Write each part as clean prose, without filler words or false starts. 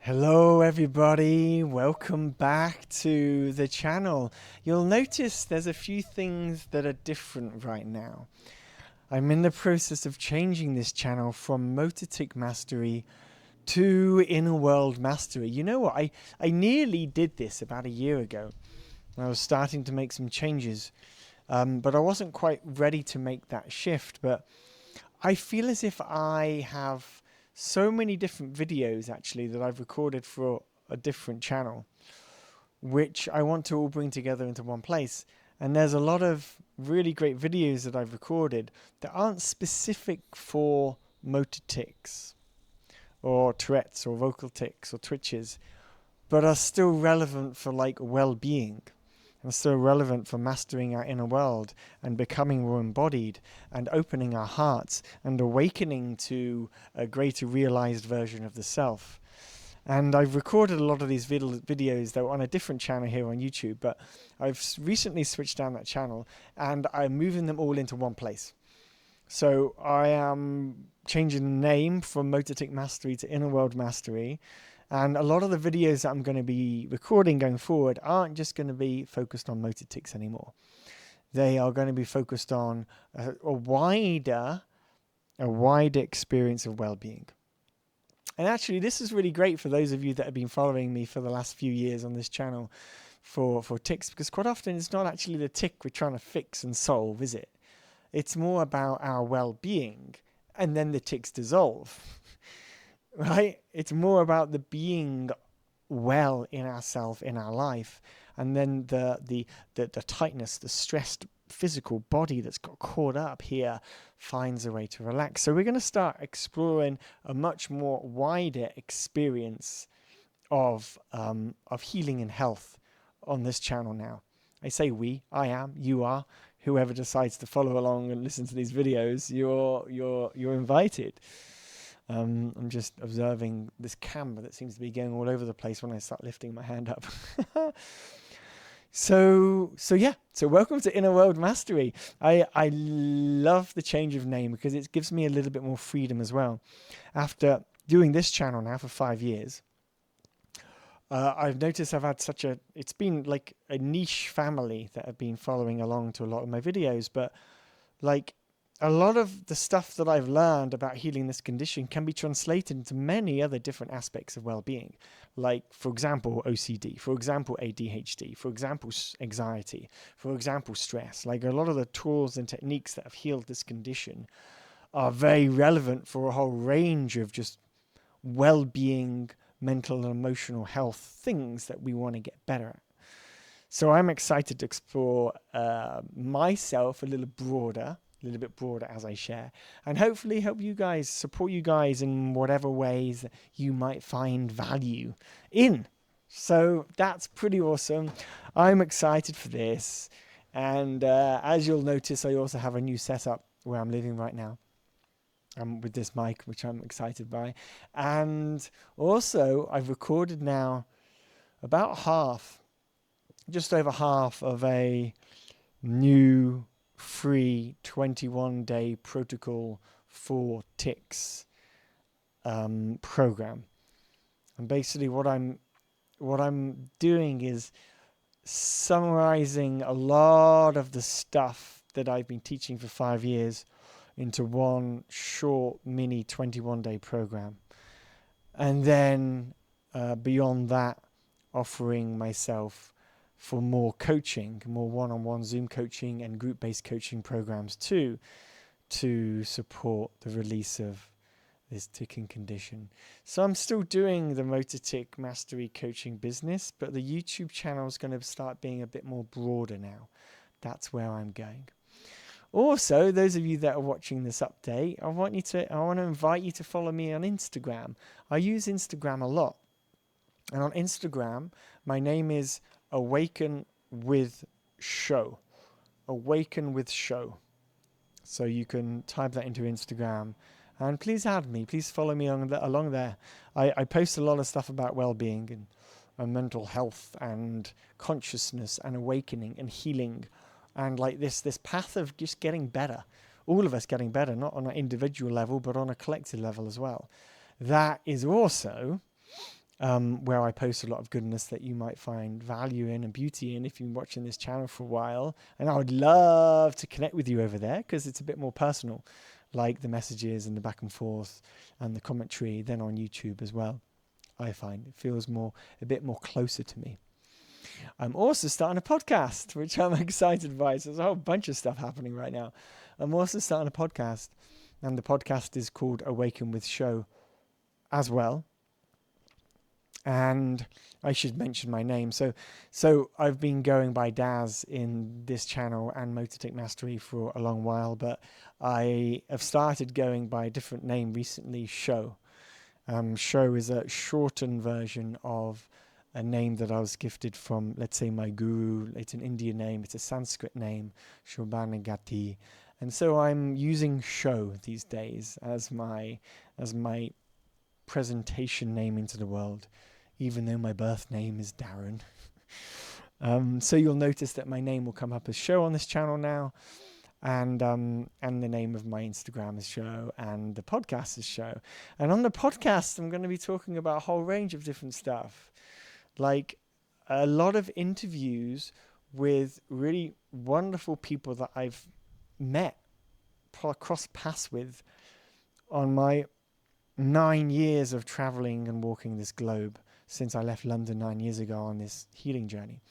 Hello everybody, welcome back to the channel. You'll notice there's a few things that are different right now. I'm in the process of changing this channel from Motortic Mastery to Inner World Mastery. You know what, I nearly did this about a year ago. I was starting to make some changes, but I wasn't quite ready to make that shift. But I feel as if I have so many different videos actually that I've recorded for a different channel, which I want to all bring together into one place. And there's a lot of really great videos that I've recorded that aren't specific for motor tics or Tourette's or vocal tics or twitches, but are still relevant for like well-being and still relevant for mastering our inner world and becoming more embodied and opening our hearts and awakening to a greater realized version of the self. And I've recorded a lot of these videos that were on a different channel here on YouTube, but I've recently switched down that channel and I'm moving them all into one place. So I am changing the name from Motortic Mastery to Inner World Mastery. And a lot of the videos that I'm going to be recording going forward aren't just going to be focused on motor tics anymore. They are going to be focused on a wider experience of well-being. And actually, this is really great for those of you that have been following me for the last few years on this channel for tics, because quite often it's not actually the tic we're trying to fix and solve, is it? It's more about our well-being, and then the tics dissolve. Right? It's more about the being well in ourself, in our life, and then the tightness, the stressed physical body that's got caught up here finds a way to relax. So we're going to start exploring a much more wider experience of healing and health on this channel now. I say we, I am, you are. Whoever decides to follow along and listen to these videos, you're invited. I'm just observing this camera that seems to be going all over the place when I start lifting my hand up. So welcome to Inner World Mastery. I love the change of name because it gives me a little bit more freedom as well. After doing this channel now for 5 years, I've noticed I've had it's been like a niche family that have been following along to a lot of my videos, but like a lot of the stuff that I've learned about healing this condition can be translated into many other different aspects of well-being. Like, for example, OCD, for example, ADHD, for example, anxiety, for example, stress. Like a lot of the tools and techniques that have healed this condition are very relevant for a whole range of just well-being, mental and emotional health things that we want to get better at. So I'm excited to explore myself a little bit broader as I share, and hopefully help you guys, support you guys in whatever ways you might find value in. So that's pretty awesome. I'm excited for this. And as you'll notice, I also have a new setup where I'm living right now. With this mic, which I'm excited by. And also I've recorded now about just over half of a new free 21-day protocol for tics program. And basically what I'm doing is summarizing a lot of the stuff that I've been teaching for 5 years into one short mini 21-day program. And then beyond that, offering myself for more coaching, more one-on-one Zoom coaching and group-based coaching programs too, to support the release of this ticking condition. So I'm still doing the Motor Tic Mastery coaching business, but the YouTube channel is going to start being a bit more broader now. That's where I'm going. Also, those of you that are watching this update, I want to invite you to follow me on Instagram. I use Instagram a lot. And on Instagram, my name is Awaken with Show. Awaken with Show. So you can type that into Instagram. And please add me. Please follow me along there. I post a lot of stuff about well-being and mental health and consciousness and awakening and healing. And like this path of just getting better. All of us getting better, not on an individual level, but on a collective level as well. That is also where I post a lot of goodness that you might find value in and beauty in if you've been watching this channel for a while. And I would love to connect with you over there because it's a bit more personal, like the messages and the back and forth and the commentary than on YouTube as well. I find it feels a bit more closer to me. I'm also starting a podcast, which I'm excited by. So there's a whole bunch of stuff happening right now. I'm also starting a podcast, and the podcast is called Awaken with Show as well. And I should mention my name. So I've been going by Daz in this channel and Motortech Mastery for a long while, but I have started going by a different name recently, Show. Show is a shortened version of a name that I was gifted from, let's say, my guru. It's an Indian name. It's a Sanskrit name, Shobhanagati. And so I'm using Show these days as my presentation name into the world, even though my birth name is Darren. So you'll notice that my name will come up as Show on this channel now, and the name of my Instagram is Show, and the podcast is Show. And on the podcast, I'm going to be talking about a whole range of different stuff, like a lot of interviews with really wonderful people that I've met, crossed paths with on my 9 years of traveling and walking this globe since I left London 9 years ago on this healing journey.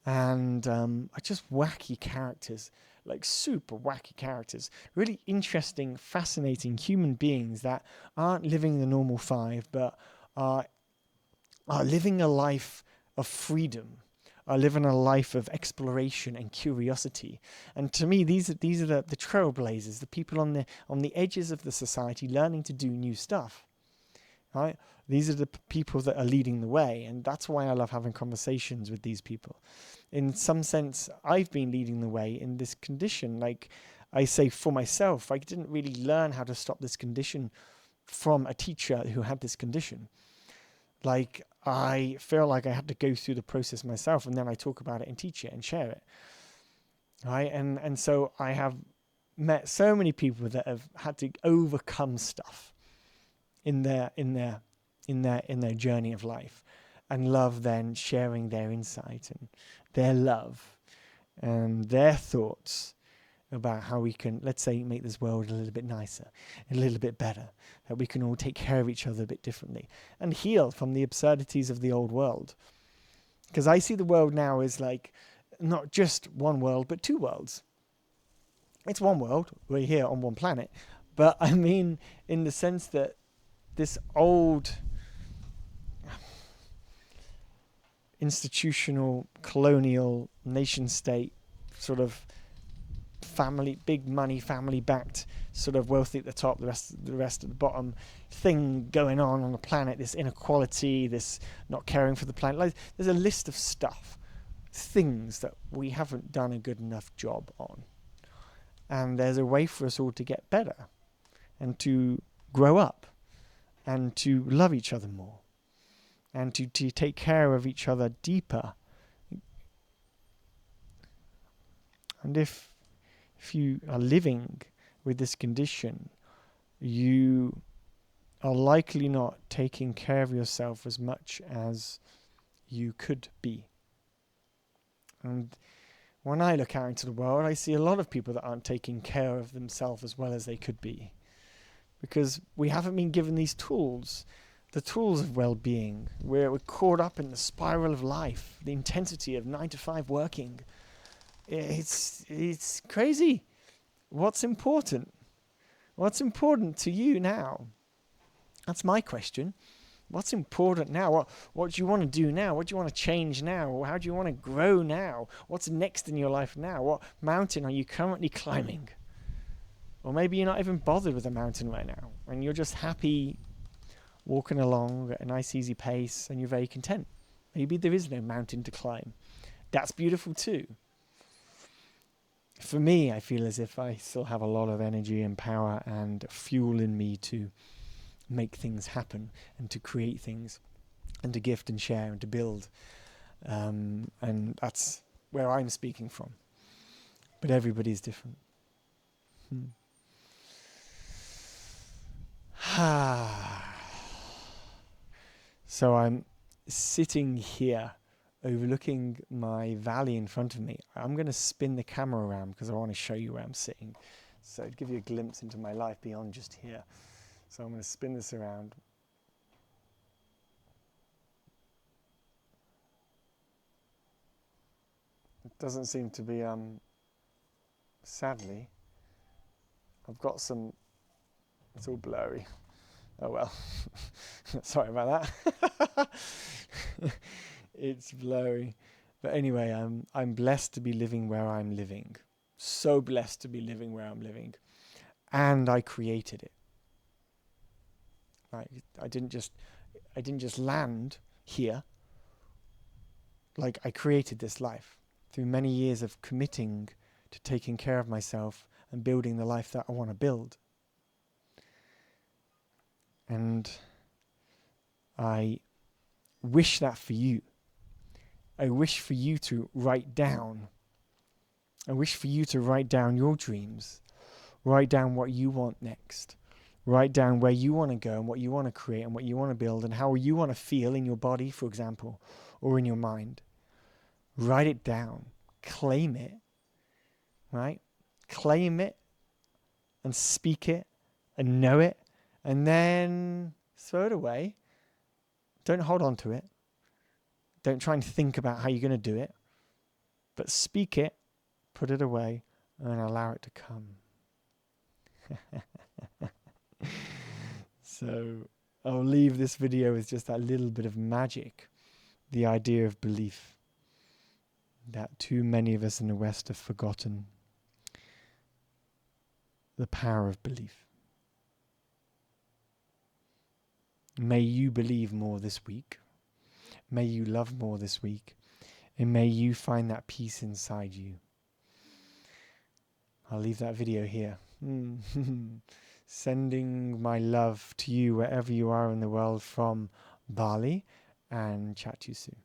And are just wacky characters, like super wacky characters, really interesting, fascinating human beings that aren't living the normal 5, but are living a life of freedom, are living a life of exploration and curiosity. And to me, these are the trailblazers, the people on the edges of the society learning to do new stuff. Right? These are the people that are leading the way, and that's why I love having conversations with these people. In some sense, I've been leading the way in this condition. Like I say for myself, I didn't really learn how to stop this condition from a teacher who had this condition. Like I feel like I had to go through the process myself, and then I talk about it and teach it and share it. Right? And so I have met so many people that have had to overcome stuff in their journey of life, and love then sharing their insight and their love and their thoughts about how we can, let's say, make this world a little bit nicer, a little bit better, that we can all take care of each other a bit differently and heal from the absurdities of the old world. Because I see the world now as like not just one world, but 2 worlds. It's one world, we're here on one planet, but I mean in the sense that this old institutional, colonial, nation state sort of family, big money, family-backed, sort of wealthy at the top, the rest at the bottom thing going on the planet, this inequality, this not caring for the planet. Like, there's a list of stuff, things that we haven't done a good enough job on. And there's a way for us all to get better and to grow up and to love each other more and to take care of each other deeper. And if you are living with this condition, you are likely not taking care of yourself as much as you could be. And when I look out into the world, I see a lot of people that aren't taking care of themselves as well as they could be, because we haven't been given these tools, the tools of well-being. We're caught up in the spiral of life, the intensity of 9 to 5 working. It's crazy. What's important? What's important to you now? That's my question. What's important now? What do you want to do now? What do you want to change now? How do you want to grow now? What's next in your life now? What mountain are you currently climbing? Or maybe you're not even bothered with a mountain right now, and you're just happy walking along at a nice easy pace, and you're very content. Maybe there is no mountain to climb. That's beautiful too. For me, I feel as if I still have a lot of energy and power and fuel in me to make things happen and to create things and to gift and share and to build. And that's where I'm speaking from. But everybody's different. So I'm sitting here overlooking my valley in front of me. I'm going to spin the camera around because I want to show you where I'm sitting. So to give you a glimpse into my life beyond just here. So I'm going to spin this around. It doesn't seem to be, sadly, I've got some, it's all blurry. Oh well, sorry about that. It's blurry. But anyway, I'm blessed to be living where I'm living. So blessed to be living where I'm living. And I created it. Like, I didn't just land here. Like, I created this life through many years of committing to taking care of myself and building the life that I want to build. And I wish that for you. I wish for you to write down. I wish for you to write down your dreams. Write down what you want next. Write down where you want to go and what you want to create and what you want to build and how you want to feel in your body, for example, or in your mind. Write it down. Claim it. Right? Claim it and speak it and know it and then throw it away. Don't hold on to it. Don't try and think about how you're going to do it. But speak it, put it away, and allow it to come. So I'll leave this video with just that little bit of magic. The idea of belief. That too many of us in the West have forgotten. The power of belief. May you believe more this week. May you love more this week. And may you find that peace inside you. I'll leave that video here. Sending my love to you wherever you are in the world from Bali, and chat to you soon.